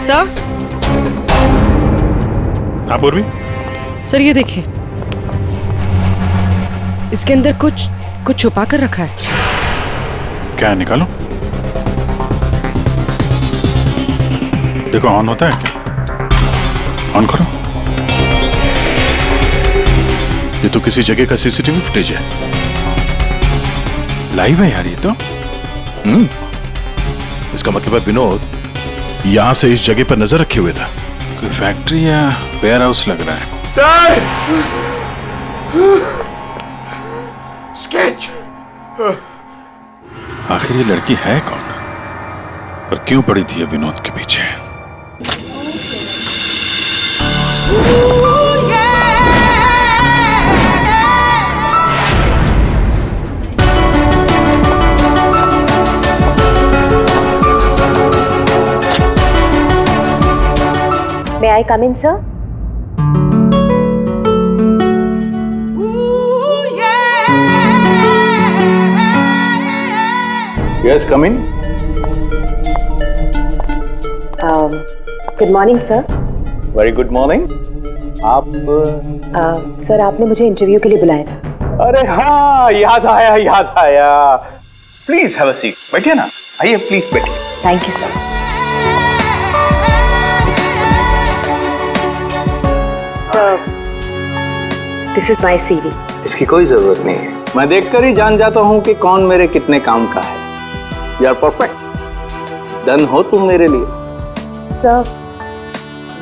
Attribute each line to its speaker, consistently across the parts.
Speaker 1: Sir.
Speaker 2: हाँ पूर्वी।
Speaker 1: Sir ये देखिए, इसके अंदर कुछ छुपा कर रखा है।
Speaker 2: क्या है, निकालो। देखो ऑन होता है क्या? ऑन करो। ये तो किसी जगह का सीसीटीवी फुटेज है। लाइव है यार ये तो।
Speaker 3: इसका मतलब है विनोद यहां से इस जगह पर नजर रखे हुए था।
Speaker 2: कोई फैक्ट्री या वेयर हाउस लग रहा है।
Speaker 4: सर! स्केच!
Speaker 2: आखिर ये लड़की है कौन और क्यों पड़ी थी ये विनोद के पीछे?
Speaker 5: May I come in, sir?
Speaker 4: Yes, come in.
Speaker 5: Good morning, sir.
Speaker 4: Very good morning. आप
Speaker 5: सर आपने मुझे इंटरव्यू के लिए बुलाया था।
Speaker 4: अरे हाँ, याद आया। Please have a seat. बैठिए ना, आइए प्लीज बैठिए।
Speaker 5: Thank you sir. This is my CV।
Speaker 4: इसकी कोई जरूरत नहीं है, मैं देखकर ही जान जाता हूँ कि कौन मेरे कितने काम का है। यू आर परफेक्ट, डन हो तुम मेरे लिए।
Speaker 5: सर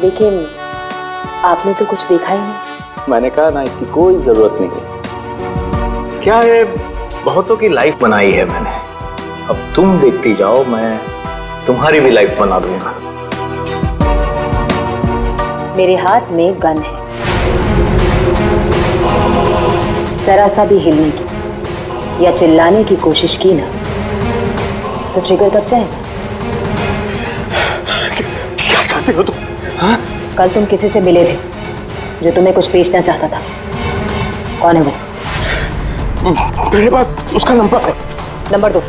Speaker 5: लेकिन आपने तो कुछ देखा ही नहीं।
Speaker 4: मैंने कहा ना, इसकी कोई जरूरत नहीं है। क्या है, बहुतों की लाइफ बनाई है मैंने, अब तुम देखती जाओ, मैं तुम्हारी भी लाइफ बना दूंगा।
Speaker 5: मेरे हाथ में गन है, जरा सा भी हिलने की या चिल्लाने की कोशिश की ना तो ट्रिगर दब जाएगा।
Speaker 4: क्या चाहते हो तुम? हाँ?
Speaker 5: कल तुम किसी से मिले थे जो तुम्हें कुछ बेचना चाहता था, कौन है वो?
Speaker 4: मेरे पास उसका नंबर है।
Speaker 5: नंबर दो।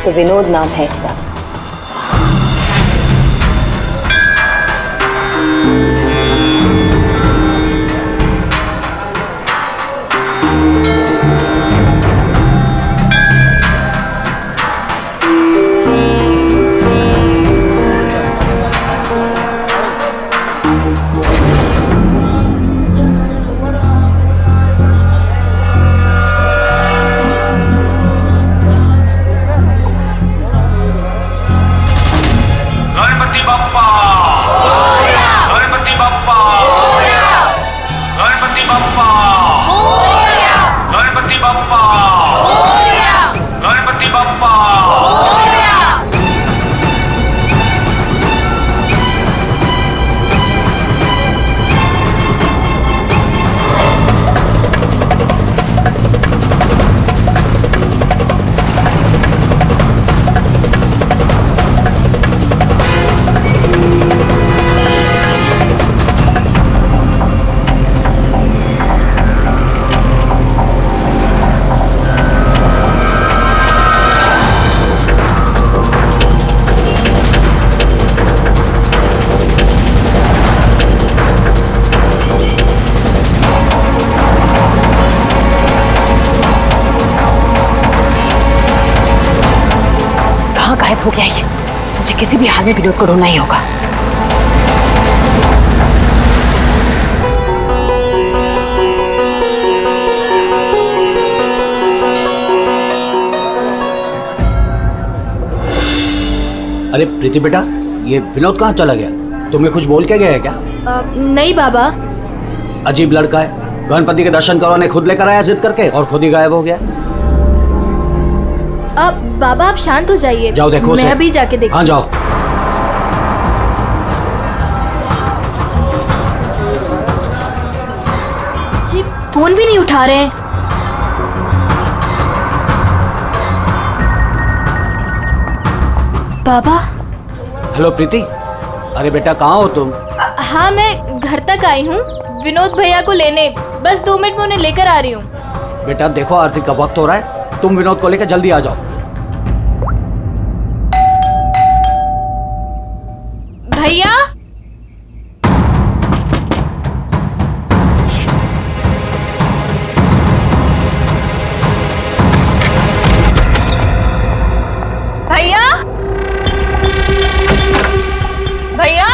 Speaker 5: तो विनोद नाम है इसका। गायब हो गया ये। मुझे किसी भी हाल में विनोद को ढूंढना ही होगा।
Speaker 6: अरे प्रीति बेटा, ये विनोद कहाँ चला गया? तुम्हें कुछ बोल के गया है क्या?
Speaker 7: नहीं बाबा।
Speaker 6: अजीब लड़का है, गणपति के दर्शन करवाने खुद लेकर आया जिद करके और खुद ही गायब हो गया।
Speaker 7: अब बाबा आप शांत हो जाइए।
Speaker 6: जाओ देखो
Speaker 7: मैं अभी जाके देखती।
Speaker 6: हाँ जाओ।
Speaker 7: जी फोन भी नहीं उठा रहे हैं। बाबा।
Speaker 6: हेलो प्रीति। अरे बेटा कहाँ हो तुम?
Speaker 7: हाँ मैं घर तक आई हूँ। विनोद भैया को लेने। बस 2 मिनट में उन्हें लेकर आ रही हूँ।
Speaker 6: बेटा देखो आरती का वक्त हो रहा है, तुम विनोद को लेकर जल्दी आ जाओ।
Speaker 7: भैया भैया भैया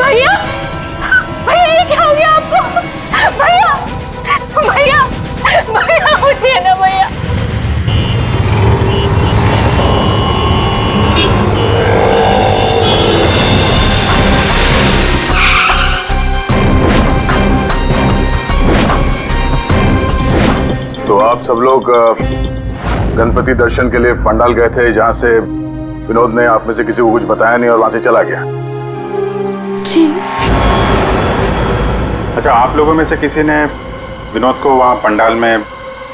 Speaker 7: भैया भैया ये क्या हो गया आपको? भैया भैया भैया उठिए ना भैया।
Speaker 3: तो आप सब लोग गणपति दर्शन के लिए पंडाल गए थे, जहां से विनोद ने आप में से किसी को कुछ बताया नहीं और वहां से चला गया।
Speaker 1: जी।
Speaker 2: अच्छा, आप लोगों में से किसी ने विनोद को वहाँ पंडाल में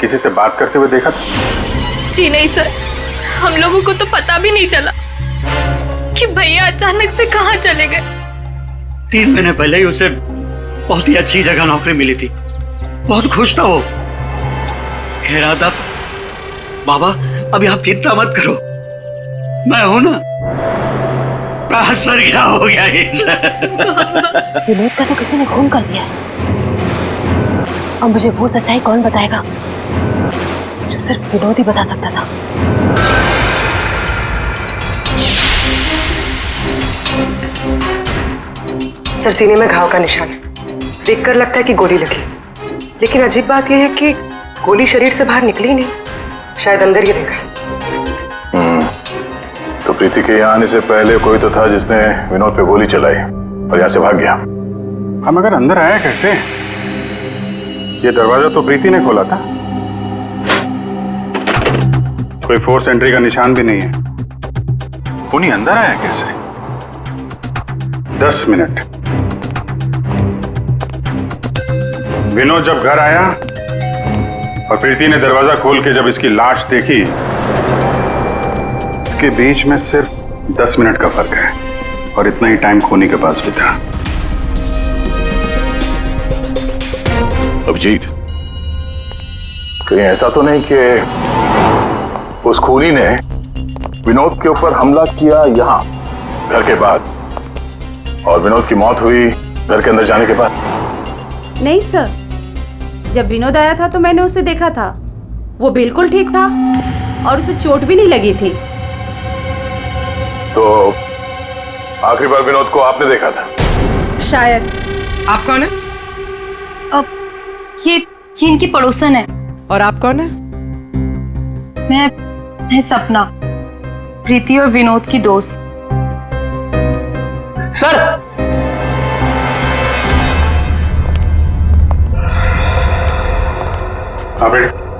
Speaker 2: किसी से बात करते हुए देखा था?
Speaker 8: जी नहीं सर, हम लोगों को तो पता भी नहीं चला कि भैया अचानक से कहाँ चले गए।
Speaker 6: 3 महीने पहले ही उसे बहुत ही अच्छी जगह नौकरी मिली थी, बहुत खुश था वो। कह रहा था बाबा अभी आप चिंता मत करो, मैं हूं ना। सर क्या हो गया?
Speaker 5: विनोद का तो किसी ने खून कर दिया। अब मुझे वो सच्चाई कौन बताएगा जो सिर्फ विनोद ही बता सकता था।
Speaker 1: सर, सीने में घाव का निशान है। देखकर लगता है कि गोली लगी, लेकिन अजीब बात यह है कि गोली शरीर से बाहर निकली नहीं, शायद अंदर ही रह गई।
Speaker 3: तो प्रीति के यहाँ आने से पहले कोई तो था जिसने विनोद पे गोली चलाई और यहाँ से भाग गया।
Speaker 2: हम अगर अंदर आया कैसे? ये दरवाजा तो प्रीति ने खोला था। कोई फोर्स एंट्री का निशान भी नहीं है। उन्हीं अंदर आया कैसे? 10 मिनट। विनोद जब घर आया और प्रीति ने दरवाजा खोल के जब इसकी लाश देखी, इसके बीच में सिर्फ 10 मिनट का फर्क है और इतना ही टाइम खूनी के पास भी था।
Speaker 3: अभिजीत, कहीं ऐसा तो नहीं कि उस खूनी ने विनोद के ऊपर हमला किया यहाँ घर के बाद और विनोद की मौत हुई घर के अंदर जाने के बाद?
Speaker 9: नहीं सर, जब विनोद आया था तो मैंने उसे देखा था, वो बिल्कुल ठीक था और उसे चोट भी नहीं लगी थी।
Speaker 3: तो आखिरी बार विनोद को आपने देखा था?
Speaker 9: शायद।
Speaker 1: आप कौन है?
Speaker 8: अब ये इनकी पड़ोसन है।
Speaker 1: और आप कौन है?
Speaker 8: मैं सपना, प्रीति और विनोद की दोस्त।
Speaker 4: सर,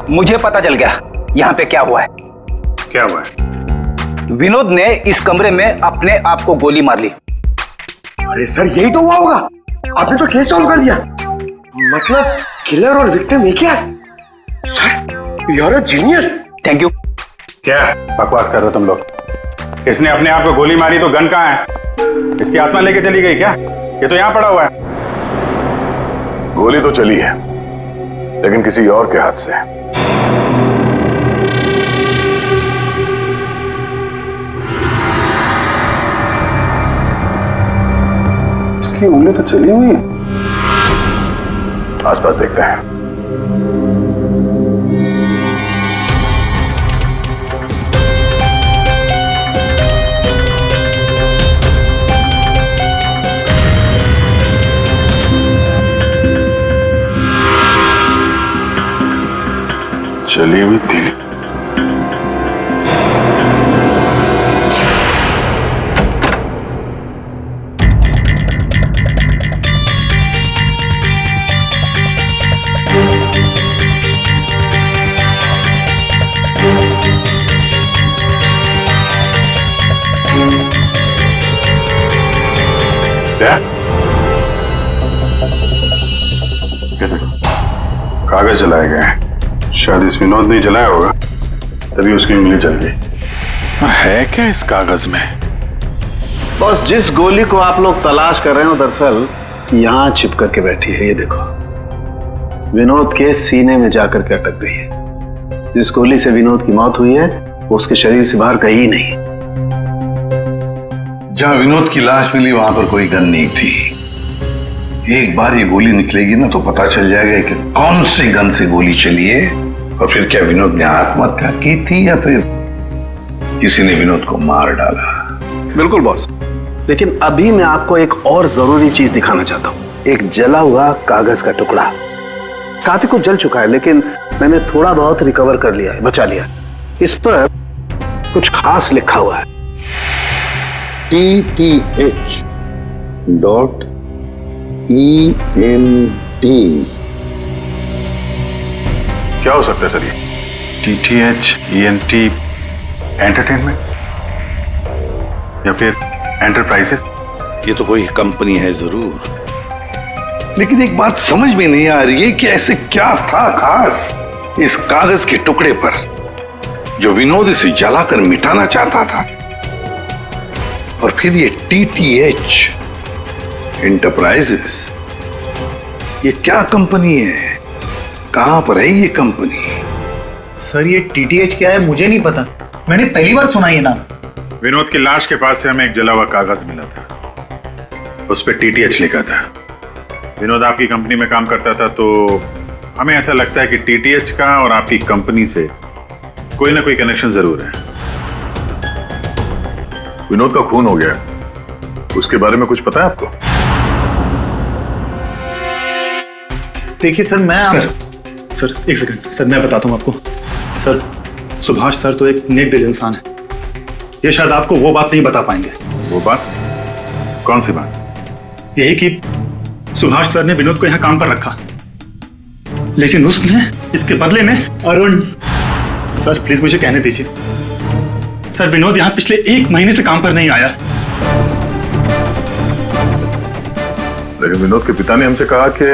Speaker 4: मुझे पता चल गया यहाँ पे क्या हुआ है।
Speaker 2: क्या हुआ है?
Speaker 4: विनोद ने इस कमरे में अपने आप को गोली मार ली।
Speaker 10: अरे सर, यही तो हुआ होगा। आपने तो केस सॉल्व कर दिया। मतलब किलर और विक्टिम एक ही है। Sir, you are a genius.
Speaker 4: Thank you.
Speaker 2: क्या बकवास कर रहे हो तुम लोग? इसने अपने आप को गोली मारी तो गन कहाँ है? इसकी आत्मा लेके चली गई क्या? ये तो यहाँ पड़ा हुआ है।
Speaker 3: गोली तो चली है, लेकिन किसी और के हाथ से। इसकी उंगली तो चली हुई है। आसपास देखते हैं। चली हुई थी।
Speaker 2: क्या? क्या देखो, कागज जलाए गए हैं। शायद इस विनोद ने जलाया होगा, तभी उसकी उंगली जल गई। है क्या इस कागज में?
Speaker 4: बॉस, जिस गोली को आप लोग तलाश कर रहे हो दरअसल यहां छिप करके बैठी है। ये देखो, विनोद के सीने में जाकर के अटक गई है। जिस गोली से विनोद की मौत हुई है वो उसके शरीर से बाहर कहीं नहीं।
Speaker 11: जहां विनोद की लाश मिली वहां पर कोई गन नहीं थी। एक बार ये गोली निकलेगी ना तो पता चल जाएगा कि कौन से गन से गोली चली है और फिर क्या विनोद ने आत्महत्या की थी या फिर किसी ने विनोद को मार डाला।
Speaker 4: बिल्कुल बॉस, लेकिन अभी मैं आपको एक और जरूरी चीज दिखाना चाहता हूं। एक जला हुआ कागज का टुकड़ा, काफी कुछ जल चुका है लेकिन मैंने थोड़ा बहुत रिकवर कर लिया है, बचा लिया। इस पर कुछ खास लिखा हुआ है।
Speaker 11: TTH.ENT।
Speaker 2: क्या हो सकता है सर ये? TTH.ENT एंटरटेनमेंट या फिर एंटरप्राइजेस?
Speaker 11: ये तो कोई कंपनी है जरूर, लेकिन एक बात समझ में नहीं आ रही है कि ऐसे क्या था खास इस कागज के टुकड़े पर जो विनोद इसे जलाकर मिटाना चाहता था। और फिर ये TTH एंटरप्राइजेस, ये क्या कंपनी है? कहां पर है ये कंपनी?
Speaker 12: सर ये TTH क्या है मुझे नहीं पता, मैंने पहली बार सुना ये नाम।
Speaker 2: विनोद की लाश के पास से हमें एक जला हुआ कागज मिला था, उस पर TTH लिखा था। विनोद आपकी कंपनी में काम करता था तो हमें ऐसा लगता है कि TTH का और आपकी कंपनी से कोई ना कोई कनेक्शन जरूर है।
Speaker 3: विनोद का खून हो गया, उसके बारे में कुछ पता है आपको?
Speaker 12: देखिए सर, सर एक सेकंड सर, मैं बताता हूँ आपको। सर, सुभाष सर तो एक नेक दिल इंसान है, ये शायद आपको वो बात नहीं बता पाएंगे।
Speaker 2: वो बात? कौन सी बात?
Speaker 12: यही कि सुभाष सर ने विनोद को यहाँ काम पर रखा, लेकिन उसने इसके बदले में अरुण। सर प्लीज मुझे कहने दीजिए। सर विनोद यहाँ पिछले 1 महीने से काम पर नहीं आया।
Speaker 3: लेकिन विनोद के पिता ने हमसे कहा कि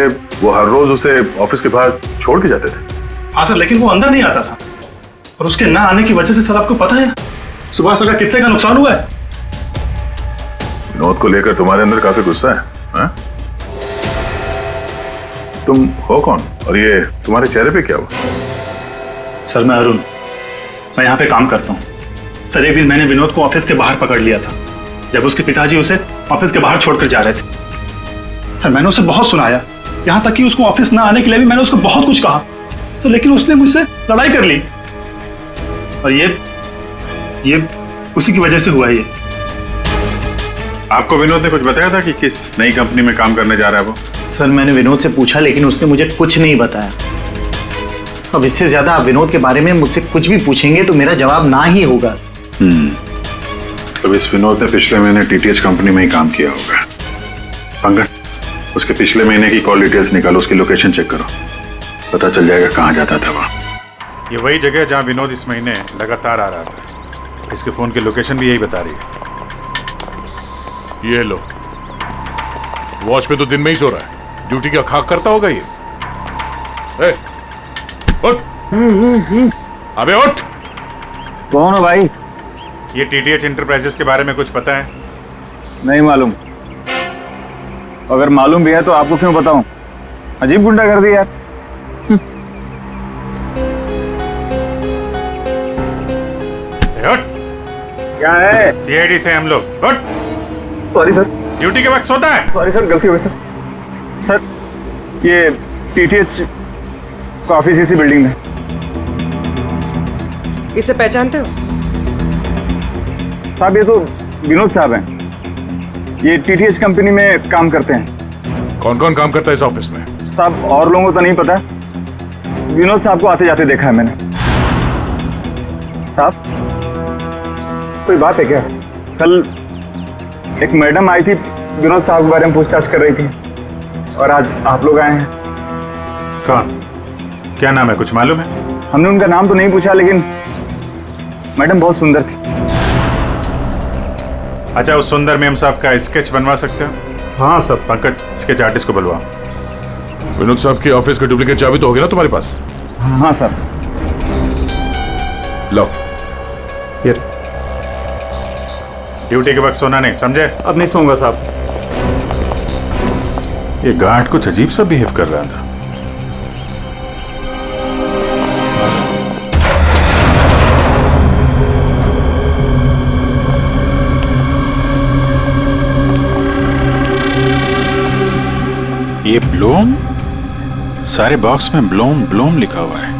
Speaker 3: वो हर रोज उसे ऑफिस के बाहर छोड़ के जाते थे।
Speaker 12: हाँ सर, लेकिन वो अंदर नहीं आता था और उसके ना आने की वजह से सर आपको पता है सुभाष सर का कितने का नुकसान हुआ है।
Speaker 3: विनोद को लेकर तुम्हारे अंदर काफी गुस्सा है, हाँ? तुम हो कौन और ये तुम्हारे चेहरे पे क्या हुआ?
Speaker 12: सर मैं अरुण, मैं यहाँ पे काम करता हूँ। सर एक दिन मैंने विनोद को ऑफिस के बाहर पकड़ लिया था जब उसके पिताजी उसे ऑफिस के बाहर छोड़कर जा रहे थे। सर मैंने उसे बहुत सुनाया, यहाँ तक कि उसको ऑफिस ना आने के लिए भी मैंने उसको बहुत कुछ कहा सर, लेकिन उसने मुझसे लड़ाई कर ली और ये उसी की वजह से हुआ है ये।
Speaker 2: आपको विनोद ने कुछ बताया था कि किस नई कंपनी में काम करने जा रहा है वो?
Speaker 12: सर मैंने विनोद से पूछा लेकिन उसने मुझे कुछ नहीं बताया। अब इससे ज्यादा आप विनोद के बारे में मुझसे कुछ भी पूछेंगे तो मेरा जवाब ना ही होगा।
Speaker 2: तो इस विनोद ने पिछले महीने TTH कंपनी में ही काम किया होगा। पंकज, उसके पिछले महीने की कॉल डिटेल्स निकालो, उसकी लोकेशन चेक करो, पता चल जाएगा कहाँ जाता था वहाँ। ये वही जगह जहाँ विनोद इस महीने लगातार आ रहा था। इसके फोन की लोकेशन भी यही बता रही है।
Speaker 13: ये लो, वॉच पे तो दिन में ही सो रहा है, ड्यूटी का खाक करता होगा ये। उठ, अबे उठ।
Speaker 14: कौन हो भाई?
Speaker 2: ये TTH एंटरप्राइजेस के बारे में कुछ पता है?
Speaker 14: नहीं मालूम। अगर मालूम भी है तो आपको क्यों बताऊं? अजीब गुंडा कर दी यार। क्या है?
Speaker 2: CID से हम लोग। उठ।
Speaker 14: Sorry sir.
Speaker 2: ड्यूटी के वक्त सोता है?
Speaker 14: सॉरी सर, गलती हो गई सर। सर ये TTH का ऑफिस इसी बिल्डिंग में।
Speaker 1: इसे पहचानते हो?
Speaker 14: साहब ये तो विनोद साहब हैं, ये TTH कंपनी में काम करते हैं।
Speaker 13: कौन कौन काम करता है इस ऑफिस में?
Speaker 14: साहब और लोगों को तो नहीं पता, विनोद साहब को आते जाते देखा है मैंने। साहब कोई बात है क्या? कल एक मैडम आई थी, विनोद साहब के बारे में पूछताछ कर रही थी और आज आप लोग आए हैं।
Speaker 2: कौन? क्या नाम है, कुछ मालूम है?
Speaker 14: हमने उनका नाम तो नहीं पूछा लेकिन मैडम बहुत सुंदर थी।
Speaker 2: अच्छा, उस सुंदर मेम साहब का स्केच बनवा सकते हो?
Speaker 12: हाँ सर।
Speaker 2: पंकज, स्केच आर्टिस्ट को बुलवा।
Speaker 13: विनोद साहब की ऑफिस का डुप्लीकेट चाबी तो होगी ना तुम्हारे पास?
Speaker 14: हाँ सर।
Speaker 13: लो।
Speaker 12: ये
Speaker 2: ड्यूटी के वक्त सोना नहीं, समझे?
Speaker 12: अब नहीं सोऊंगा साहब।
Speaker 2: ये गार्ड कुछ अजीब सा बिहेव कर रहा था।
Speaker 15: ये ब्लूम, सारे बॉक्स में ब्लूम ब्लूम लिखा हुआ है।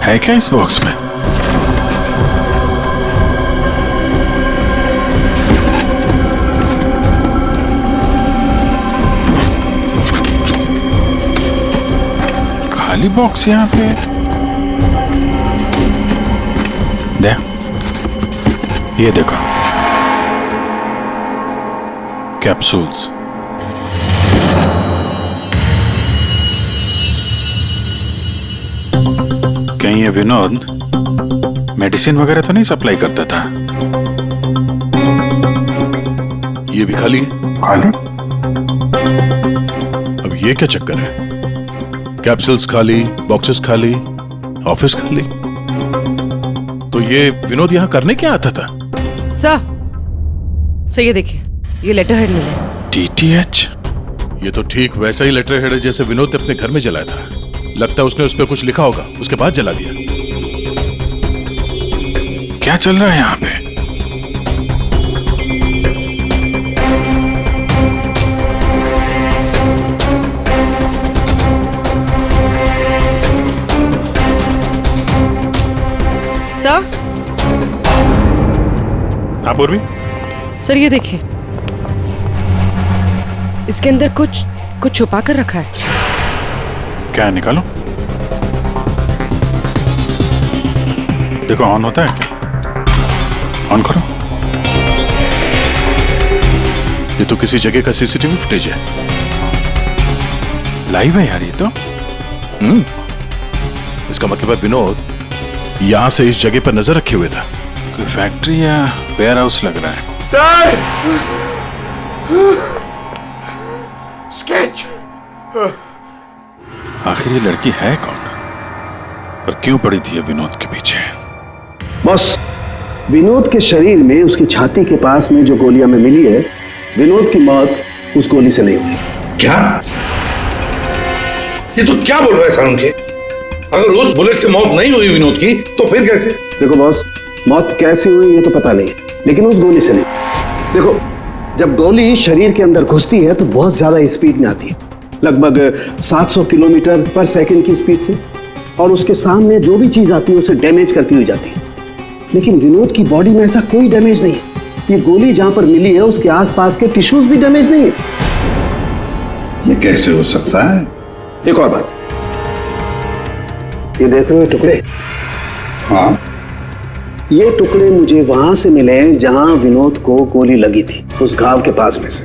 Speaker 15: है क्या इस बॉक्स में? खाली बॉक्स यहाँ पे। दे, ये देखो, कैप्सूल्स। कहीं ये विनोद मेडिसिन वगैरह तो नहीं सप्लाई करता था?
Speaker 13: ये भी खाली है।
Speaker 2: खाली?
Speaker 13: अब ये क्या चक्कर है? कैप्सूल्स खाली, बॉक्सेस खाली, ऑफिस खाली। तो ये विनोद यहां करने क्या आता था?
Speaker 1: सर ये देखिए, ये लेटर हेड मिला।
Speaker 15: DTH?
Speaker 13: ये तो ठीक वैसा ही लेटर हेड है जैसे विनोद ने अपने घर में जलाया था। लगता है उसने उस पर कुछ लिखा होगा, उसके बाद जला दिया।
Speaker 15: क्या चल रहा है यहाँ पे?
Speaker 1: सर?
Speaker 2: हाँ पूर्वी?
Speaker 1: सर ये देखिए, इसके अंदर कुछ छुपा कर रखा है।
Speaker 15: क्या निकालो?
Speaker 2: देखो, ऑन होता है क्या? ऑन करो।
Speaker 13: ये तो किसी जगह का सीसीटीवी फुटेज है।
Speaker 15: लाइव है यार ये तो।
Speaker 13: इसका मतलब है विनोद यहां से इस जगह पर नजर रखे हुए था।
Speaker 15: कोई फैक्ट्री या वेयर हाउस लग रहा है।
Speaker 10: सर! स्केच!
Speaker 15: आखिर ये लड़की है कौन और क्यों पड़ी थी विनोद के पीछे?
Speaker 4: बॉस, विनोद के शरीर में उसकी छाती के पास में जो गोलियां में मिली है, विनोद की मौत उस गोली से नहीं हुई।
Speaker 11: क्या? ये तो क्या बोल रहा है सारुण के? अगर उस बुलेट से मौत नहीं हुई विनोद की तो फिर कैसे?
Speaker 4: देखो बॉस, मौत कैसे हुई ये तो पता नहीं, लेकिन उस गोली से नहीं। देखो, जब गोली शरीर के अंदर घुसती है तो बहुत ज्यादा स्पीड में आती है, लगभग 700 किलोमीटर पर सेकंड की स्पीड से, और उसके सामने जो भी चीज आती है उसे डैमेज करती हुई जाती है। लेकिन विनोद की बॉडी में ऐसा कोई डैमेज नहीं है। ये गोली जहां पर मिली है उसके आसपास के टिश्यूज भी डैमेज नहीं है।
Speaker 11: ये कैसे हो सकता है?
Speaker 4: एक और बात, ये देख रहे हो टुकड़े?
Speaker 11: हाँ,
Speaker 4: ये टुकड़े मुझे वहां से मिले जहां विनोद को गोली लगी थी, उस घाव के पास में से।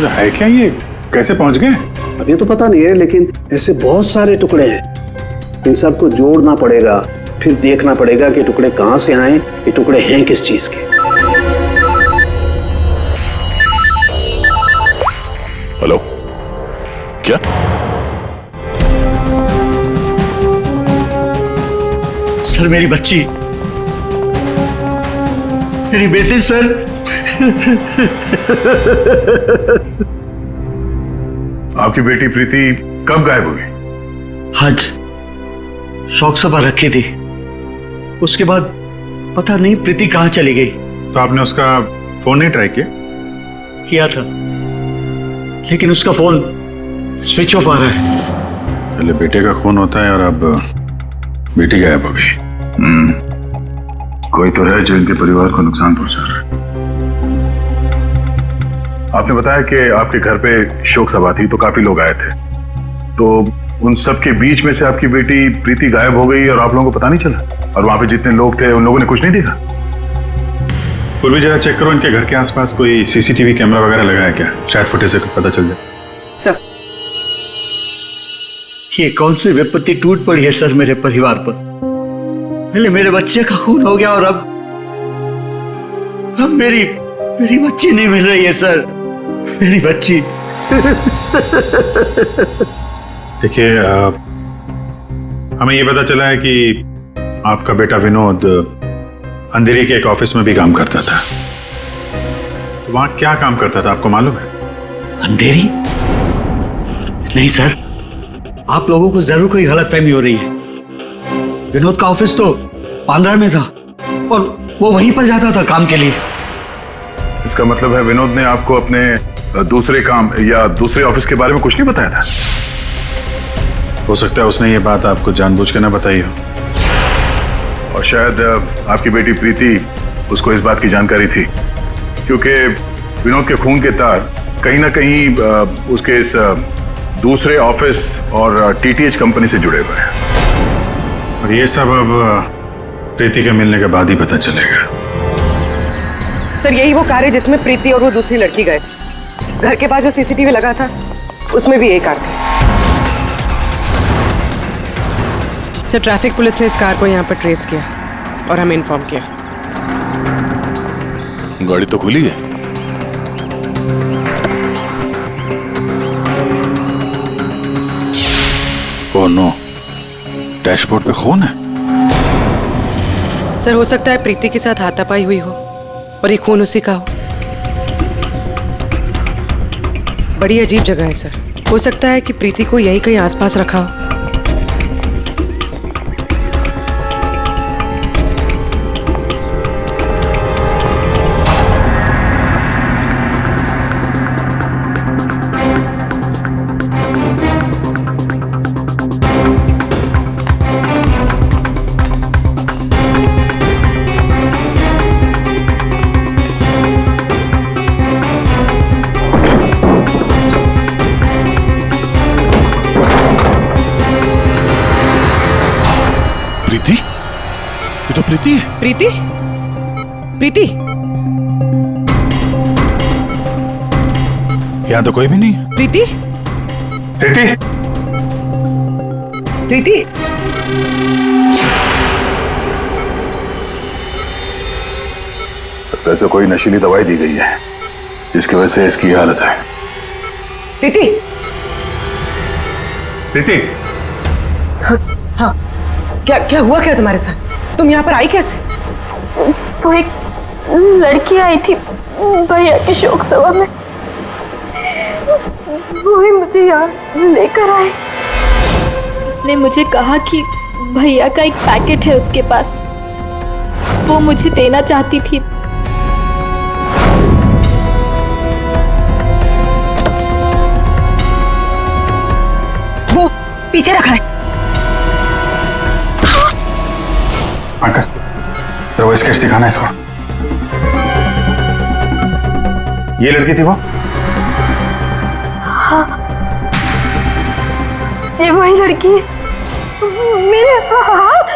Speaker 2: है क्या ये? कैसे पहुंच गए?
Speaker 4: अभी तो पता नहीं है, लेकिन ऐसे बहुत सारे टुकड़े हैं। इन सबको जोड़ना पड़ेगा, फिर देखना पड़ेगा कि टुकड़े कहां से आए, ये टुकड़े हैं किस चीज के।
Speaker 13: हेलो, क्या?
Speaker 6: सर मेरी बच्ची, मेरी बेटी सर।
Speaker 2: आपकी बेटी प्रीति कब गायब हुई?
Speaker 6: आज शौक सभा रखी थी, उसके बाद पता नहीं प्रीति कहाँ चली गई।
Speaker 2: तो आपने उसका फोन नहीं ट्राई किया?
Speaker 6: किया था, लेकिन उसका फोन स्विच ऑफ आ रहा है।
Speaker 2: पहले बेटे का खून होता है और अब बेटी गायब हो गई। कोई तो है जो इनके परिवार को नुकसान पहुंचा रहा है। आपने बताया कि आपके घर पे शोक सभा थी तो काफी लोग आए थे, तो उन सब के बीच में से आपकी बेटी प्रीति गायब हो गई और आप लोगों को पता नहीं चला? और वहां पे जितने लोग थे उन लोगों ने कुछ नहीं देखा? पूर्वी जरा चेक करो, इनके घर के आसपास कोई सीसीटीवी कैमरा वगैरह लगा है क्या? शायद फुटेज से पता चल जाए।
Speaker 1: सर,
Speaker 6: ये कौन सी विपत्ति टूट पड़ी है सर मेरे परिवार पर? पहले मेरे बच्चे का खून हो गया और अब मेरी बच्ची नहीं मिल रही है सर, मेरी बच्ची।
Speaker 2: देखिए, हमें ये पता चला है कि आपका बेटा विनोद अंधेरी के एक ऑफिस में भी काम करता था। तो वहां क्या काम करता था आपको मालूम है?
Speaker 6: अंधेरी? नहीं सर, आप लोगों को जरूर कोई गलतफहमी हो रही है। विनोद का ऑफिस तो पांद्रा में था और वो वहीं पर जाता था काम के लिए।
Speaker 3: इसका मतलब है विनोद ने आपको अपने दूसरे काम या दूसरे ऑफिस के बारे में कुछ नहीं बताया था?
Speaker 2: हो सकता है उसने ये बात आपको जानबूझ के ना बताई हो,
Speaker 3: और शायद आपकी बेटी प्रीति उसको इस बात की जानकारी थी, क्योंकि विनोद के खून के तार कहीं ना कहीं उसके इस दूसरे ऑफिस और टीटीएच कंपनी से जुड़े हुए हैं।
Speaker 2: और ये सब अब प्रीति के मिलने के बाद ही पता चलेगा।
Speaker 1: सर, यही वो कार है जिसमें प्रीति और वो दूसरी लड़की गए। घर के पास जो सीसीटीवी लगा था उसमें भी यही कार थी। सर, ट्रैफिक पुलिस ने इस कार को यहाँ पर ट्रेस किया और हमें इन्फॉर्म किया।
Speaker 13: गाड़ी तो खुली है।
Speaker 15: ओह नो, डैशबोर्ड पे खून है।
Speaker 1: सर, हो सकता है प्रीति के साथ हाथापाई हुई हो और ये खून उसी का हो। बड़ी अजीब जगह है सर, हो सकता है कि प्रीति को यहीं कहीं आसपास रखा हो।
Speaker 13: प्रीति? ये तो प्रीति है।
Speaker 1: प्रीति? प्रीति?
Speaker 2: यहाँ तो कोई भी नहीं है।
Speaker 1: प्रीति?
Speaker 2: प्रीति?
Speaker 1: प्रीति?
Speaker 3: वैसे कोई नशीली दवाई दी गई है जिसकी वजह से इसकी हालत है।
Speaker 1: प्रीति?
Speaker 2: प्रीति?
Speaker 1: हाँ, क्या हुआ क्या तुम्हारे साथ? तुम यहाँ पर आई कैसे?
Speaker 7: वो एक लड़की आई थी भैया के शोक सभा में, वो ही मुझे यहाँ लेकर आई। उसने मुझे कहा कि भैया का एक पैकेट है उसके पास, वो मुझे देना चाहती थी।
Speaker 1: वो पीछे रखा है।
Speaker 2: अंकल, जरा वो स्केच दिखाना है इसको। ये लड़की थी वो?
Speaker 7: हाँ, ये वही लड़की है। मेरे हाथ।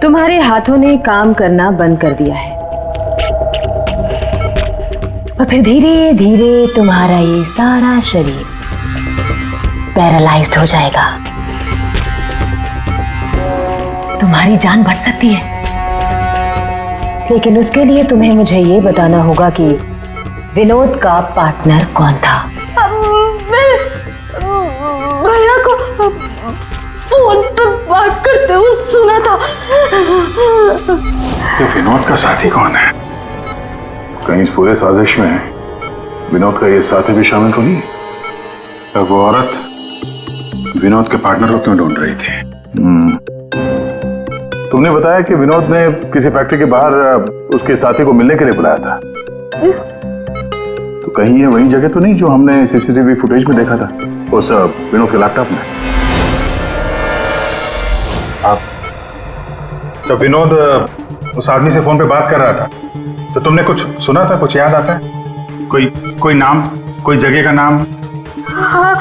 Speaker 5: तुम्हारे हाथों ने काम करना बंद कर दिया है और फिर धीरे धीरे तुम्हारा ये सारा शरीर पैरालाइज्ड हो जाएगा। तुम्हारी जान बच सकती है, लेकिन उसके लिए तुम्हें मुझे ये बताना होगा कि विनोद का पार्टनर कौन था।
Speaker 7: मैं भैया को फोन पर बात करते हुए सुना था।
Speaker 2: तो विनोद का साथी कौन है?
Speaker 3: कहीं इस पूरे साजिश में विनोद का ये साथी भी शामिल तो नहीं?
Speaker 2: तो वो औरत विनोद के पार्टनर को क्यों ढूंढ रही थी?
Speaker 3: तुमने बताया कि विनोद ने किसी फैक्ट्री के बाहर उसके साथी को मिलने के लिए बुलाया था, तो कहीं ये वही जगह तो नहीं जो हमने सीसीटीवी फुटेज में देखा था उस विनोद के लैपटॉप में?
Speaker 2: आप तो विनोद उस आदमी से फोन पे बात कर रहा था, तो तुमने कुछ सुना था? कुछ याद आता है? कोई नाम, कोई जगह का नाम?
Speaker 7: हाँ,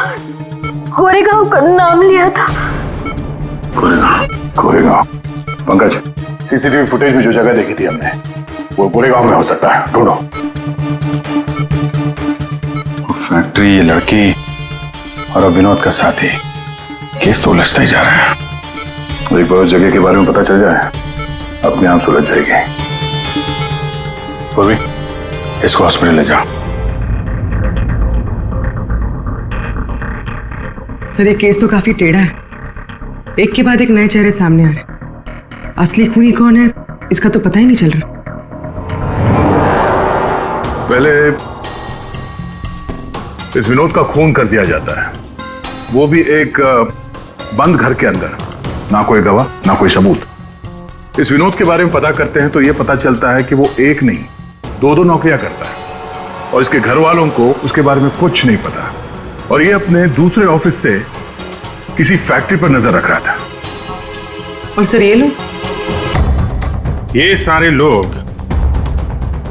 Speaker 7: कोरेगांव का नाम लिया था।
Speaker 3: कोरेगांव? पंकज, सीसीटीवी फुटेज में जो जगह देखी थी हमने वो कोरेगांव में हो सकता है, ढूंढो।
Speaker 2: फैक्ट्री, ये लड़की और अब विनोद का साथी, केस तो उलझता ही जा रहा है।
Speaker 3: एक बार उस जगह के बारे में पता चल जाए, अपने आप सुलझ जाएगी। पूर्वी, इसको हॉस्पिटल ले जाओ।
Speaker 1: सर ये केस तो काफी टेढ़ा है, एक के बाद एक नए चेहरे सामने आ रहे। असली खूनी कौन है इसका तो पता ही नहीं चल रहा।
Speaker 3: पहले इस विनोद का खून कर दिया जाता है, वो भी एक बंद घर के अंदर, ना कोई गवाह ना कोई सबूत। इस विनोद के बारे में पता करते हैं तो यह पता चलता है कि वो एक नहीं दो नौकरियां करता है और इसके घर वालों को उसके बारे में कुछ नहीं पता। और ये अपने दूसरे ऑफिस से किसी फैक्ट्री पर नजर रख रहा था।
Speaker 1: और सर ये लोग,
Speaker 15: ये सारे लोग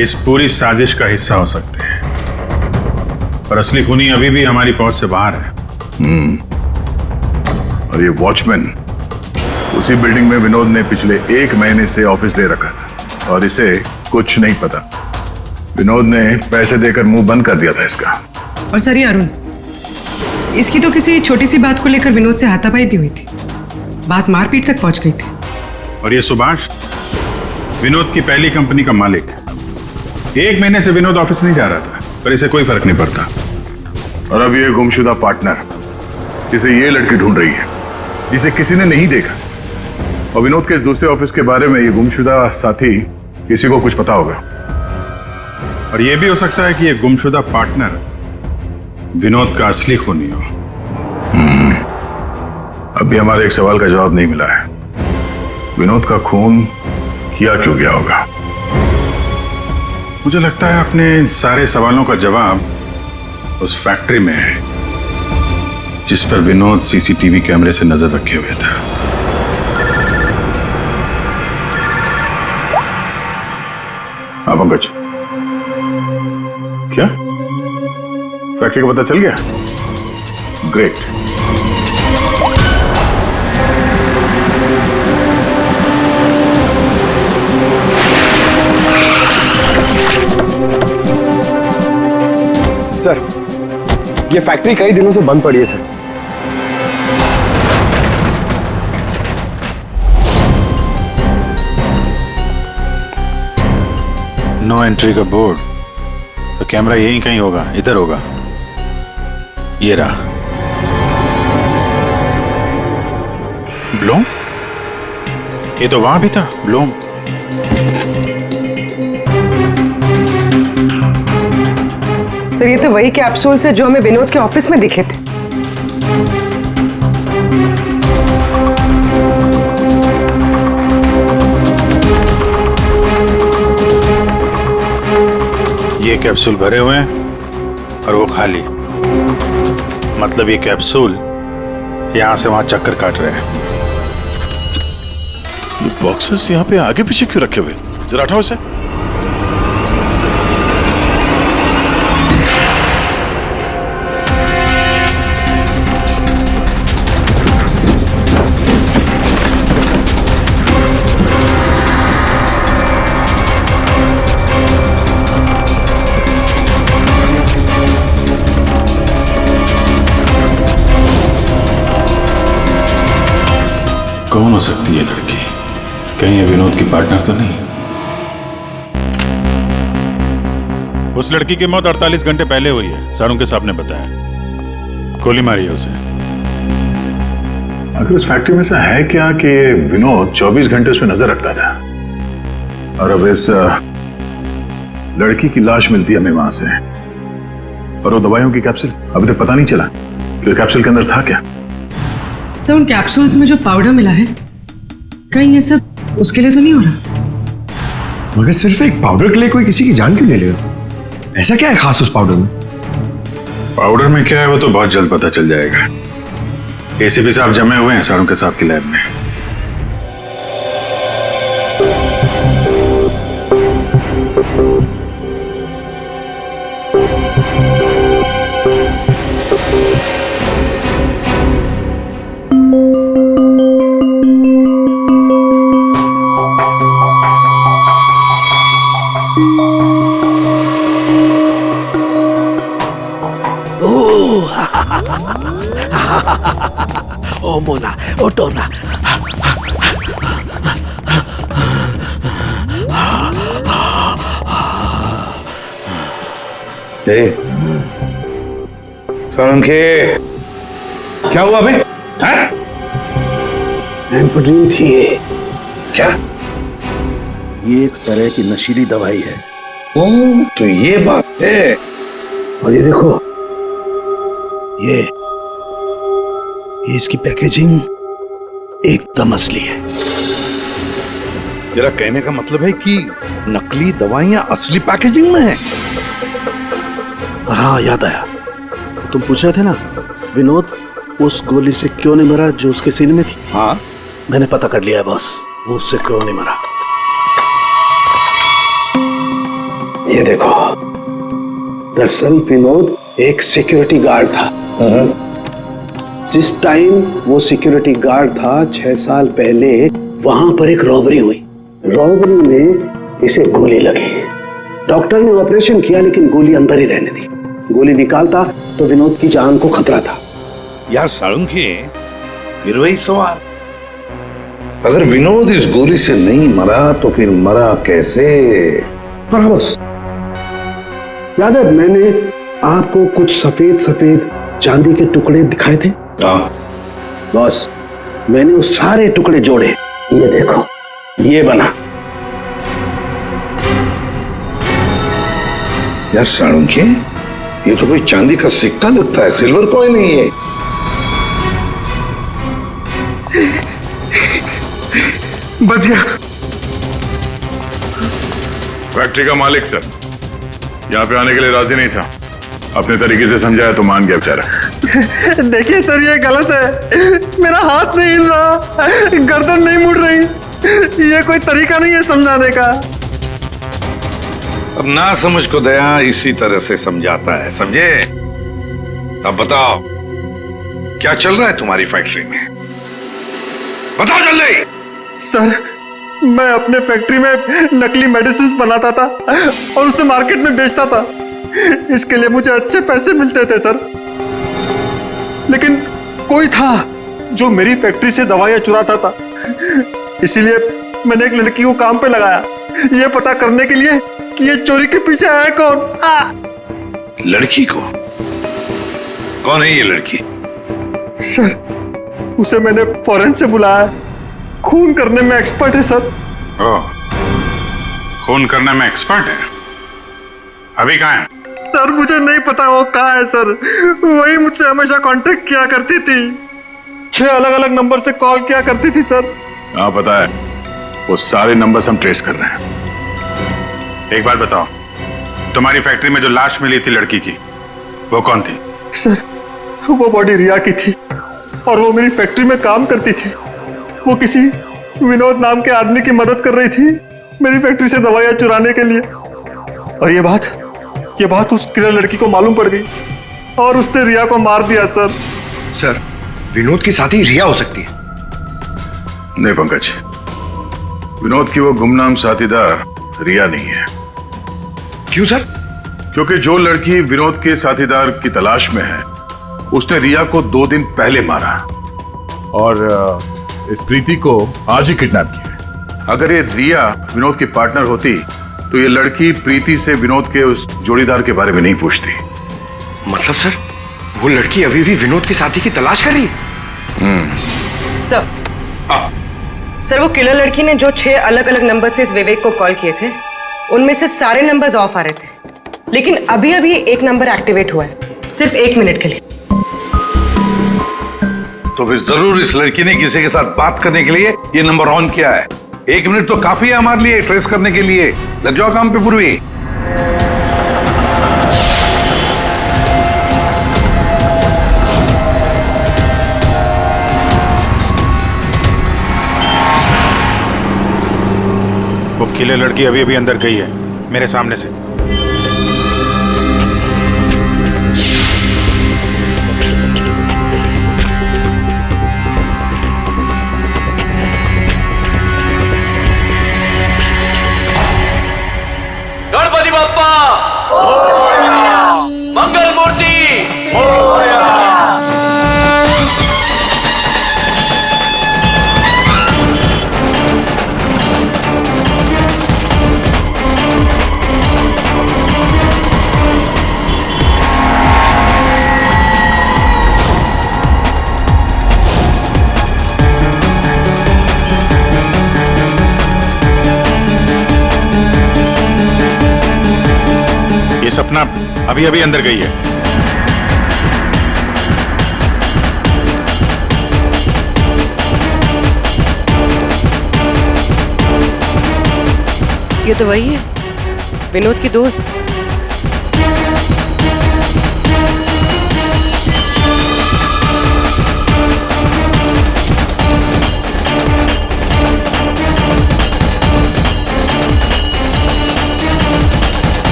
Speaker 15: इस पूरी साजिश का हिस्सा हो सकते हैं, पर असली खूनी अभी भी हमारी पहुंच से बाहर है।
Speaker 3: और ये वॉचमैन उसी बिल्डिंग में विनोद ने पिछले 1 महीने से ऑफिस ले रखा था और इसे कुछ नहीं पता। विनोद ने पैसे देकर मुंह बंद कर दिया था इसका।
Speaker 1: और सर ये अरुण, इसकी तो किसी छोटी सी बात को लेकर विनोद से हाथापाई भी हुई थी, बात मारपीट तक पहुंच गई थी।
Speaker 15: और ये सुभाष विनोद की पहली कंपनी का मालिक। 1 महीने से विनोद ऑफिस नहीं जा रहा था, पर इसे कोई फर्क नहीं पड़ता।
Speaker 3: और अब ये गुमशुदा पार्टनर जिसे ये लड़की ढूंढ रही है, जिसे किसी ने नहीं देखा, और विनोद के इस दूसरे ऑफिस के बारे में ये गुमशुदा साथी किसी को कुछ पता होगा।
Speaker 15: और यह भी हो सकता है कि ये गुमशुदा पार्टनर विनोद का असली खूनी हो।
Speaker 3: अभी हमारे एक सवाल का जवाब नहीं मिला है, विनोद का खून किया क्यों गया होगा?
Speaker 15: मुझे लगता है अपने सारे सवालों का जवाब उस फैक्ट्री में है जिस पर विनोद सीसीटीवी कैमरे से नजर रखे हुए था।
Speaker 3: हाँ पंकज, क्या फैक्ट्री का पता चल गया? ग्रेट।
Speaker 10: सर ये फैक्ट्री कई दिनों से बंद पड़ी है सर।
Speaker 15: नो एंट्री का बोर्ड, तो कैमरा यहीं कहीं होगा, इधर होगा। ये रहा। ब्लूम, ये तो वहां भी था ब्लूम।
Speaker 1: सर ये तो वही कैप्सूल्स है जो हमें विनोद के ऑफिस में दिखे थे।
Speaker 15: ये कैप्सूल भरे हुए हैं और वो खाली, मतलब ये कैप्सूल यहां से वहां चक्कर काट रहे हैं।
Speaker 13: ये बॉक्सेस यहाँ पे आगे पीछे क्यों रखे हुए? जरा हटाओ इसे।
Speaker 15: कौन हो सकती है लड़की? कहीं ये विनोद की पार्टनर तो नहीं? उस लड़की की मौत 48 घंटे पहले हुई है, सारुण के साहब ने बताया। गोली मारी है उसे।
Speaker 3: आखिर उस फैक्ट्री में ऐसा है क्या कि विनोद 24 घंटे उस पर नजर रखता था? और अब इस लड़की की लाश मिलती है हमें वहां से, और वो दवाइयों की कैप्सूल अभी तक पता नहीं चला कि कैप्सूल के अंदर था क्या।
Speaker 1: सर उन कैप्सूल्स में जो पाउडर मिला है, कहीं ये सब उसके लिए तो नहीं हो रहा?
Speaker 10: मगर सिर्फ एक पाउडर के लिए कोई किसी की जान क्यों ले लेगा? ऐसा क्या है खास उस पाउडर में?
Speaker 15: पाउडर में क्या है वो तो बहुत जल्द पता चल जाएगा। एसीपी साहब जमे हुए हैं सारुण के साहब की लैब में।
Speaker 16: ओ मोना, ओ टोना,
Speaker 11: सोलंकी, क्या हुआ बे?
Speaker 4: एम्फेटामिन थी ये।
Speaker 11: क्या?
Speaker 4: ये एक तरह की नशीली दवाई है।
Speaker 11: तो ये बात है।
Speaker 4: और ये देखो, ये इसकी पैकेजिंग एकदम असली है।
Speaker 11: तेरा कहने का मतलब है कि नकली दवाइयां असली पैकेजिंग में है?
Speaker 4: और हाँ, याद आया, तुम पूछ रहे थे ना विनोद उस गोली से क्यों नहीं मरा जो उसके सीने में थी।
Speaker 11: हाँ,
Speaker 4: मैंने पता कर लिया है बॉस, वो उससे क्यों नहीं मरा। ये देखो, दरअसल विनोद एक सिक्योरिटी गार्ड था। जिस टाइम वो सिक्योरिटी गार्ड था 6 साल पहले वहां पर एक रॉबरी हुई। रॉबरी में इसे गोली लगी। डॉक्टर ने ऑपरेशन किया लेकिन गोली अंदर ही रहने दी। गोली निकालता तो विनोद की जान को खतरा था।
Speaker 11: यार सालुंकी, फिर वही सवाल, अगर विनोद इस गोली से नहीं मरा तो फिर मरा कैसे?
Speaker 4: हाँ बॉस, याद है मैंने आपको कुछ सफेद सफेद चांदी के टुकड़े दिखाए थे।
Speaker 11: हाँ
Speaker 4: बॉस, मैंने उस सारे टुकड़े जोड़े, ये देखो, ये बना।
Speaker 11: यार सालुंकी, ये तो कोई चांदी का सिक्का लगता है, सिल्वर कॉइन नहीं है।
Speaker 10: बच गया।
Speaker 2: फैक्ट्री का मालिक सर यहाँ पे आने के लिए राजी नहीं था। अपने तरीके से समझाया तो मान गया बेचारा।
Speaker 10: देखिए सर, ये गलत है। मेरा हाथ नहीं हिल रहा, गर्दन नहीं मुड़ रही। ये कोई तरीका नहीं है समझाने का।
Speaker 11: अब ना समझ को दया इसी तरह से समझाता है, समझे? अब बताओ क्या चल रहा है तुम्हारी फैक्ट्री में? बताओ जल्दी।
Speaker 10: सर, मैं अपने फैक्ट्री में नकली मेडिसिन बनाता था और उसे मार्केट में बेचता था। इसके लिए मुझे अच्छे पैसे मिलते थे सर। लेकिन कोई था जो मेरी फैक्ट्री से दवाइयां चुराता था। इसीलिए मैंने एक लड़की को काम पे लगाया, ये पता करने के लिए कि ये चोरी के पीछे है कौन।
Speaker 11: लड़की को? कौन है ये लड़की?
Speaker 10: सर, उसे मैंने फॉरेन से बुलाया। खून करने में एक्सपर्ट है सर।
Speaker 2: ओह, खून करने में एक्सपर्ट है? अभी कहाँ है?
Speaker 10: सर मुझे नहीं पता वो कहाँ है सर। वही मुझसे हमेशा कांटेक्ट किया करती थी। 6 अलग अलग नंबर से कॉल किया करती थी सर।
Speaker 2: हाँ पता है, वो सारे नंबर्स हम ट्रेस कर रहे हैं। एक बात बताओ, तुम्हारी फैक्ट्री में जो लाश मिली थी लड़की की, वो कौन थी?
Speaker 10: सर, वो बॉडी रिया की थी और वो मेरी फैक्ट्री में काम करती थी। वो किसी विनोद नाम के आदमी की मदद कर रही थी मेरी फैक्ट्री से दवाइयां चुराने के लिए। और ये बात उस किलर लड़की को मालूम पड़ गई और उसने रिया को मार दिया सर।
Speaker 16: सर, विनोद की साथी रिया हो सकती है।
Speaker 2: नहीं पंकज, विनोद की वो गुमनाम साथीदार रिया नहीं है।
Speaker 16: क्यों सर?
Speaker 2: क्योंकि जो लड़की विनोद के साथीदार की तलाश में है उसने रिया को 2 दिन पहले मारा
Speaker 13: और इस प्रीति को आज ही किडनैप किया।
Speaker 2: अगर ये रिया विनोद की पार्टनर होती तो ये लड़की प्रीति से विनोद के उस जोड़ीदार के बारे में नहीं पूछती।
Speaker 16: मतलब सर, वो लड़की अभी भी विनोद के साथी की तलाश कर रही?
Speaker 1: सर, वो किलर लड़की ने जो 6 अलग अलग नंबर से इस विवेक को कॉल किए थे, उनमें से सारे नंबर्स ऑफ आ रहे थे, लेकिन अभी अभी एक नंबर एक्टिवेट हुआ है, सिर्फ 1 मिनट के लिए।
Speaker 11: तो फिर जरूर इस लड़की ने किसी के साथ बात करने के लिए ये नंबर ऑन किया है। 1 मिनट तो काफी है हमारे लिए ट्रेस करने के लिए। लग जाओ काम पे पूर्वी।
Speaker 15: वो किले लड़की अभी अभी अंदर गई है मेरे सामने से।
Speaker 17: गणपति बप्पा मंगल मूर्ति
Speaker 15: ये सपना अभी अभी अंदर गई है।
Speaker 1: ये तो वही है, विनोद की दोस्त।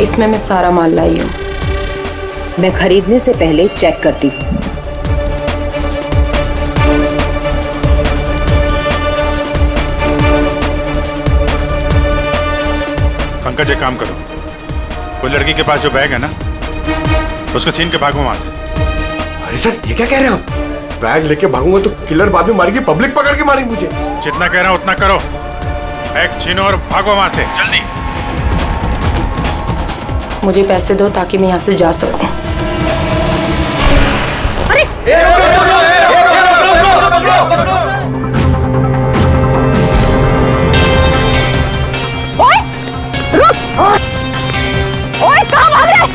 Speaker 5: इसमें मैं सारा माल लाई हूँ। मैं खरीदने से पहले चेक करती हूँ।
Speaker 15: पंकज एक काम करो, कोई लड़की के पास जो बैग है ना, उसको छीन के भागो वहां से।
Speaker 16: अरे सर ये क्या कह रहे हैं आप? बैग लेके भागूंगा तो किलर बाद में मारेगी, पब्लिक पकड़ के मारेगी मुझे।
Speaker 15: जितना कह रहा हूं उतना करो, बैग छीनो और भागो वहां से जल्दी।
Speaker 5: मुझे पैसे दो ताकि मैं यहाँ से जा सकूं।
Speaker 17: अरे
Speaker 5: ओए रुक! ओए कहाँ भाग रहे?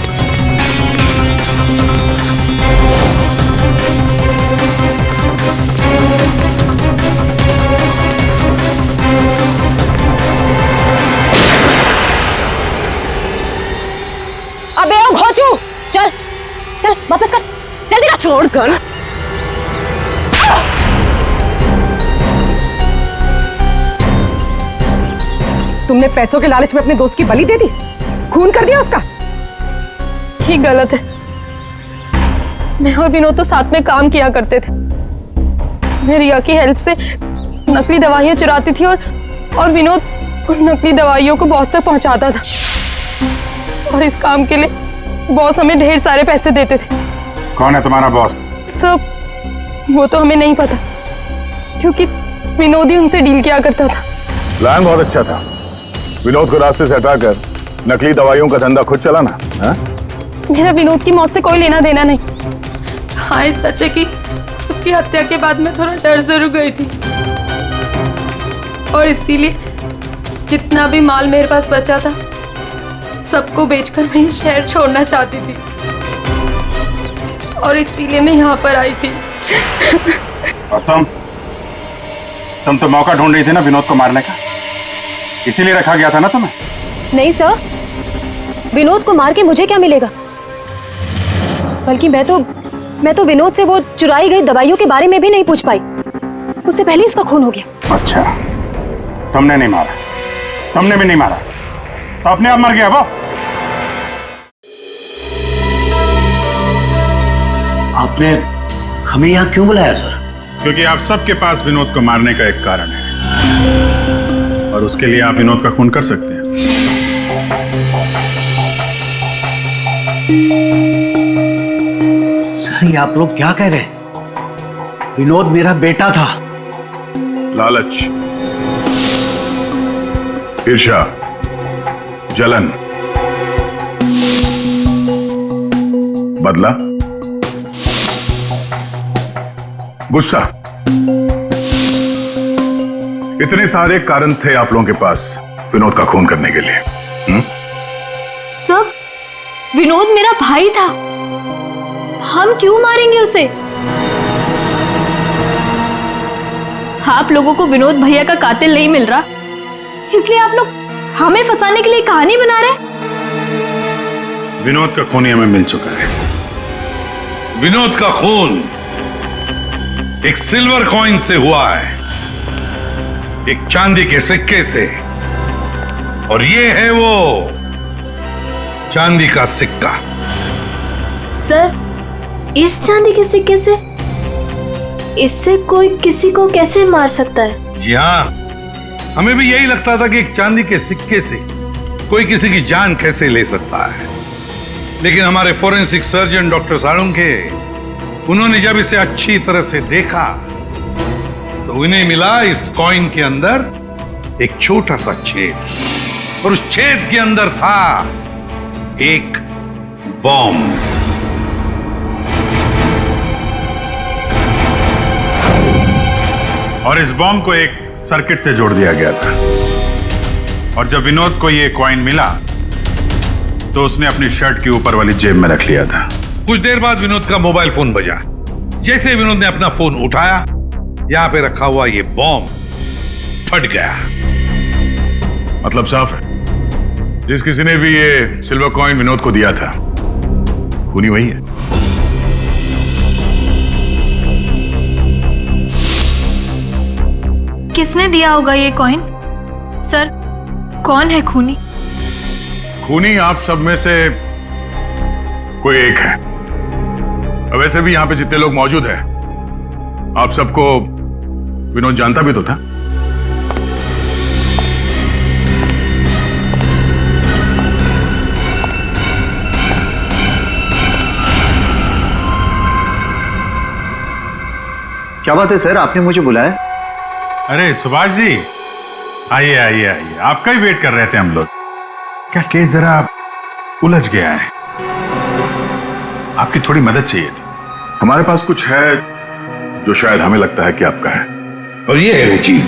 Speaker 5: अबे ओ घोचू, चल चल वापस कर, जल्दी कर।
Speaker 1: छोड़ कर। तुमने पैसों के लालच में अपने दोस्त की बलि दे दी, खून कर दिया उसका।
Speaker 7: ये गलत है। मैं और विनोद तो साथ में काम किया करते थे। मैं रिया की हेल्प से नकली दवाइयां चुराती थी और विनोद उन नकली दवाइयों को बॉस तक पहुंचाता था। और इस काम के लिए बॉस हमें ढेर सारे पैसे देते थे।
Speaker 15: कौन है तुम्हारा बॉस?
Speaker 7: सब वो तो हमें नहीं पता, क्योंकि विनोद ही उनसे डील किया करता था।
Speaker 3: प्लान बहुत अच्छा था, विनोद को रास्ते से हटाकर नकली दवाइयों का धंधा खुद चलाना। हाँ?
Speaker 7: मेरा विनोद की मौत से कोई लेना देना नहीं।
Speaker 9: हाँ सच है कि उसकी हत्या के बाद मैं थोड़ा डर जरूर गई थी, और इसीलिए जितना भी माल मेरे पास बचा था सबको बेचकर मैं ये शहर छोड़ना चाहती थी, और इसीलिए मैं यहाँ पर आई थी।
Speaker 15: और तुम तो मौका ढूंढ रही थी ना विनोद को मारने का, इसीलिए रखा गया था ना तुम्हें?
Speaker 5: नहीं सर, विनोद को मार के मुझे क्या मिलेगा? बल्कि मैं तो विनोद से वो चुराई गई दवाइयों के बारे में भी नहीं पूछ पाई। उससे पहले उसका खून हो गया।
Speaker 15: अच्छा, तुमने नहीं मारा, तुमने भी नहीं मारा, तो अपने आप मर गया वो।
Speaker 6: आपने हमें यहाँ क्यों बुलाया सर?
Speaker 15: क्योंकि आप सबके पास विनोद को मारने का एक कारण है, और उसके लिए आप विनोद का खून कर सकते हैं।
Speaker 6: सर ये आप लोग क्या कह रहे हैं? विनोद मेरा बेटा था।
Speaker 3: लालच, ईर्ष्या, जलन, बदला, गुस्सा, इतने सारे कारण थे आप लोगों के पास विनोद का खून करने के लिए।
Speaker 7: सब विनोद मेरा भाई था, हम क्यों मारेंगे उसे? आप लोगों को विनोद भैया का कातिल नहीं मिल रहा, इसलिए आप लोग हमें फंसाने के लिए कहानी बना रहे हैं।
Speaker 15: विनोद का खून हमें मिल चुका है।
Speaker 11: विनोद का खून एक सिल्वर कॉइन से हुआ है, एक चांदी के सिक्के से, और ये है वो चांदी का सिक्का।
Speaker 7: सर, इस चांदी के सिक्के से? इससे कोई किसी को कैसे मार सकता है?
Speaker 11: जी हाँ, हमें भी यही लगता था कि एक चांदी के सिक्के से कोई किसी की जान कैसे ले सकता है, लेकिन हमारे फोरेंसिक सर्जन डॉक्टर साळुंखे, उन्होंने जब इसे अच्छी तरह से देखा तो उन्हें मिला इस कॉइन के अंदर एक छोटा सा छेद, और उस छेद के अंदर था एक बॉम्ब।
Speaker 15: और इस बॉम्ब को एक सर्किट से जोड़ दिया गया था। और जब विनोद को ये कॉइन मिला तो उसने अपनी शर्ट के ऊपर वाली जेब में रख लिया था।
Speaker 11: कुछ देर बाद विनोद का मोबाइल फोन बजा। जैसे विनोद ने अपना फोन उठाया, यहां पे रखा हुआ ये बॉम्ब फट गया।
Speaker 2: मतलब साफ है, जिस किसी ने भी ये सिल्वर कॉइन विनोद को दिया था, खूनी वही है।
Speaker 8: किसने दिया होगा ये कॉइन? सर, कौन है खूनी?
Speaker 2: खूनी आप सब में से कोई एक है। वैसे भी यहां पे जितने लोग मौजूद हैं, आप सबको विनोद जानता भी तो था।
Speaker 14: क्या बात है सर, आपने मुझे बुलाया?
Speaker 15: अरे सुभाष जी, आइए आइए आइए, आपका ही वेट कर रहे थे हम लोग। क्या केस जरा उलझ गया है, आपकी थोड़ी मदद चाहिए थी।
Speaker 2: हमारे पास कुछ है जो शायद हमें लगता है कि आपका है,
Speaker 11: और ये है वो चीज।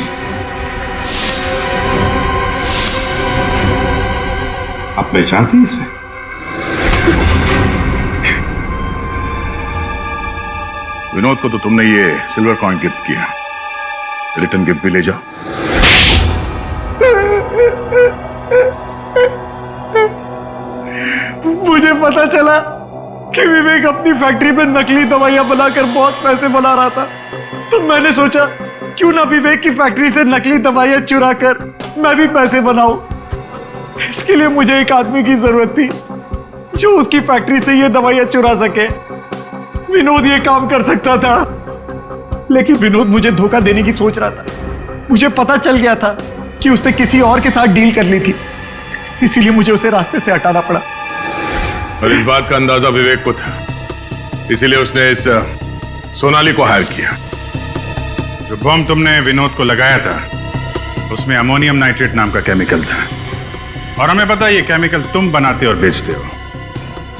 Speaker 11: आप पहचानते हैं इसे?
Speaker 2: विनोद को तो तुमने ये सिल्वर कॉइन गिफ्ट किया, रिटर्न गिफ्ट भी ले जाओ।
Speaker 10: मुझे पता चला कि विवेक अपनी फैक्ट्री में नकली दवाइयां बनाकर बहुत पैसे बना रहा था, तो मैंने सोचा क्यों ना विवेक की फैक्ट्री से नकली दवाइयां चुरा कर मैं भी पैसे बनाऊं। इसके लिए मुझे एक आदमी की जरूरत थी जो उसकी फैक्ट्री से ये दवाइयां चुरा सके। विनोद ये काम कर सकता था, लेकिन विनोद मुझे धोखा देने की सोच रहा था। मुझे पता चल गया था कि उसने किसी और के साथ डील कर ली थी, इसीलिए मुझे उसे रास्ते से हटाना पड़ा।
Speaker 2: और इस बात का अंदाजा विवेक को था, इसीलिए उसने इस सोनाली को हायर किया।
Speaker 15: जो बम तुमने विनोद को लगाया था उसमें अमोनियम नाइट्रेट नाम का केमिकल था, और हमें पता है ये केमिकल तुम बनाते और बेचते हो।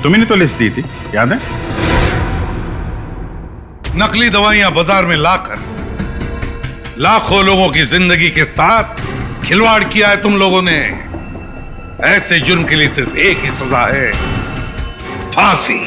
Speaker 15: तुम्ही ने तो लिस्ट दी थी, याद है?
Speaker 11: नकली दवाइयां बाजार में लाकर लाखों लोगों की जिंदगी के साथ खिलवाड़ किया है तुम लोगों ने। ऐसे जुर्म के लिए सिर्फ एक ही सजा है, फांसी।